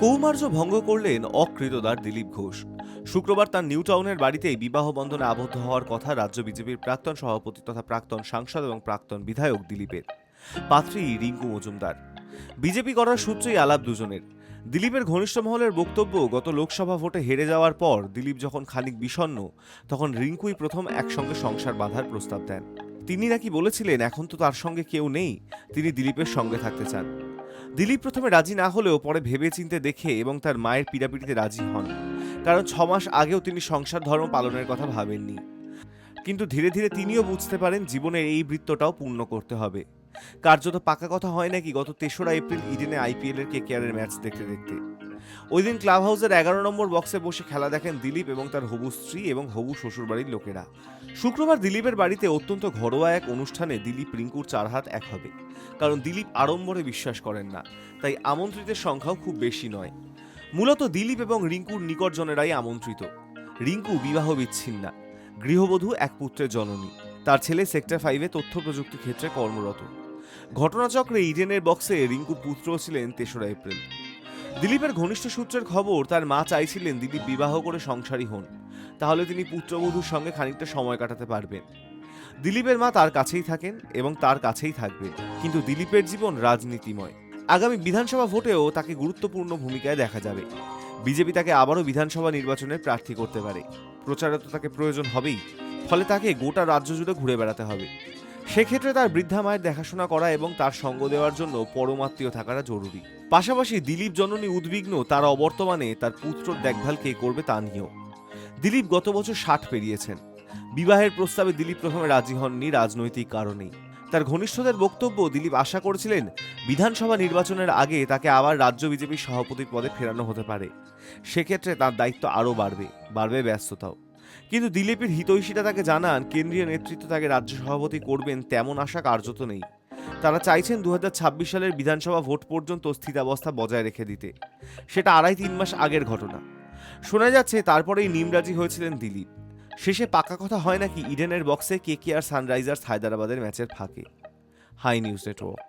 কৌমার্য ভঙ্গ করলেন অকৃতদার দিলীপ ঘোষ। শুক্রবার তার নিউ টাউনের বাড়িতেই বিবাহ বন্ধনে আবদ্ধ হওয়ার কথা রাজ্য বিজেপির প্রাক্তন সভাপতি তথা প্রাক্তন সাংসদ এবং প্রাক্তন বিধায়ক দিলীপের। পাত্রী রিঙ্কু মজুমদার। বিজেপি করার সূত্রেই আলাপ দুজনের। দিলীপের ঘনিষ্ঠ মহলের বক্তব্য, গত লোকসভা ভোটে হেরে যাওয়ার পর দিলীপ যখন খানিক বিষণ্ণ, তখন রিঙ্কুই প্রথম একসঙ্গে সংসার বাঁধার প্রস্তাব দেন। তিনি নাকি বলেছিলেন এখন তো তার সঙ্গে কেউ নেই, তিনি দিলীপের সঙ্গে থাকতে চান। দিলীপ প্রথমে রাজি না হলেও পরে ভেবেচিন্তে দেখে এবং তার মায়ের পীড়াপিড়িতে রাজি হন, কারণ 6 মাস আগেও তিনি সংসার ধর্ম পালনের কথা ভাবেননি। কিন্তু ধীরে ধীরে তিনিও বুঝতে পারেন জীবনের এই বৃত্তটাও পূর্ণ করতে হবে। কার্যত পাকা কথা হয় নাকি গত 3রা এপ্রিল ইডেনে আইপিএল এর কেকেআরের ম্যাচ দেখতে দেখতে। ওই দিন ক্লাব হাউসের 11 নম্বর বক্সে বসে খেলা দেখেন দিলীপ এবং তার হবু স্ত্রী এবং হবু শ্বশুরবাড়ির লোকেরা। শুক্রবার দিলীপের বাড়িতে অত্যন্ত ঘরোয়া এক অনুষ্ঠানে দিলীপ রিঙ্কুর 4 হাত এক হবে, কারণ দিলীপ আড়ম্বরে বিশ্বাস করেন না, তাই আমন্ত্রিতের সংখ্যাও খুব বেশি নয়। মূলত দিলীপ এবং রিঙ্কুর নিকটজনেরাই আমন্ত্রিত। রিঙ্কু বিবাহ বিচ্ছিন্না, গৃহবধূ, এক পুত্রের জননী। তার ছেলে সেক্টর 5-এ তথ্য প্রযুক্তি ক্ষেত্রে কর্মরত। ঘটনাচক্রে ইডেনের বক্সে রিঙ্কুর পুত্রও ছিলেন 3রা এপ্রিল। দিলীপের ঘনিষ্ঠ সূত্রের খবর, তার মা চাইছিলেন দিলীপ বিবাহ করে সংসারী হন, তাহলে তিনি পুত্রবধূর সঙ্গে খানিকটা সময় কাটাতে পারবেন। দিলীপের মা তার কাছেই থাকেন এবং তার কাছেই থাকবেন, কিন্তু দিলীপের জীবন রাজনীতিময়। আগামী বিধানসভা ভোটেও তাকে গুরুত্বপূর্ণ ভূমিকায় দেখা যাবে। বিজেপি তাকে আবারও বিধানসভা নির্বাচনে প্রার্থী করতে পারে। প্রচারে তো তাকে প্রয়োজন হবেই, ফলে তাকে গোটা রাজ্য জুড়ে ঘুরে বেড়াতে হবে। সেক্ষেত্রে তার বৃদ্ধা মায়ের দেখাশোনা করা এবং তার সঙ্গ দেওয়ার জন্য পরমাত্মীয় থাকাটা জরুরি। পাশাপাশি দিলীপ জননী উদ্বিগ্ন তার অবর্তমানে তার পুত্রর দেখভাল কে করবে তা নিয়েও। দিলীপ গত বছর 60 পেরিয়েছেন। বিবাহের প্রস্তাবে দিলীপ প্রথমে রাজি হননি রাজনৈতিক কারণেই। তার ঘনিষ্ঠদের বক্তব্য, দিলীপ আশা করেছিলেন বিধানসভা নির্বাচনের আগে তাকে আবার রাজ্য বিজেপির সভাপতির পদে ফেরানো হতে পারে। সেক্ষেত্রে তার দায়িত্ব আরও বাড়বে ব্যস্ততাও। কিন্তু দিলীপের হিতৈষীরা তাকে জানান কেন্দ্রীয় নেতৃত্ব তাকে রাজ্য সভাপতি করবেন তেমন আশা কার্যত নেই। তারা চাইছেন 2026 সালের বিধানসভা ভোট পর্যন্ত স্থিতাবস্থা বজায় রেখে দিতে। সেটা 2.5-3 মাস আগের ঘটনা। শোনা যাচ্ছে তারপরেই নিমরাজি হয়েছিলেন দিলীপ। শেষে পাকা কথা হয় নাকি ইডেনের বক্সে কেকেআর সানরাইজার্স হায়দ্রাবাদের ম্যাচের ফাঁকে। Hi news network.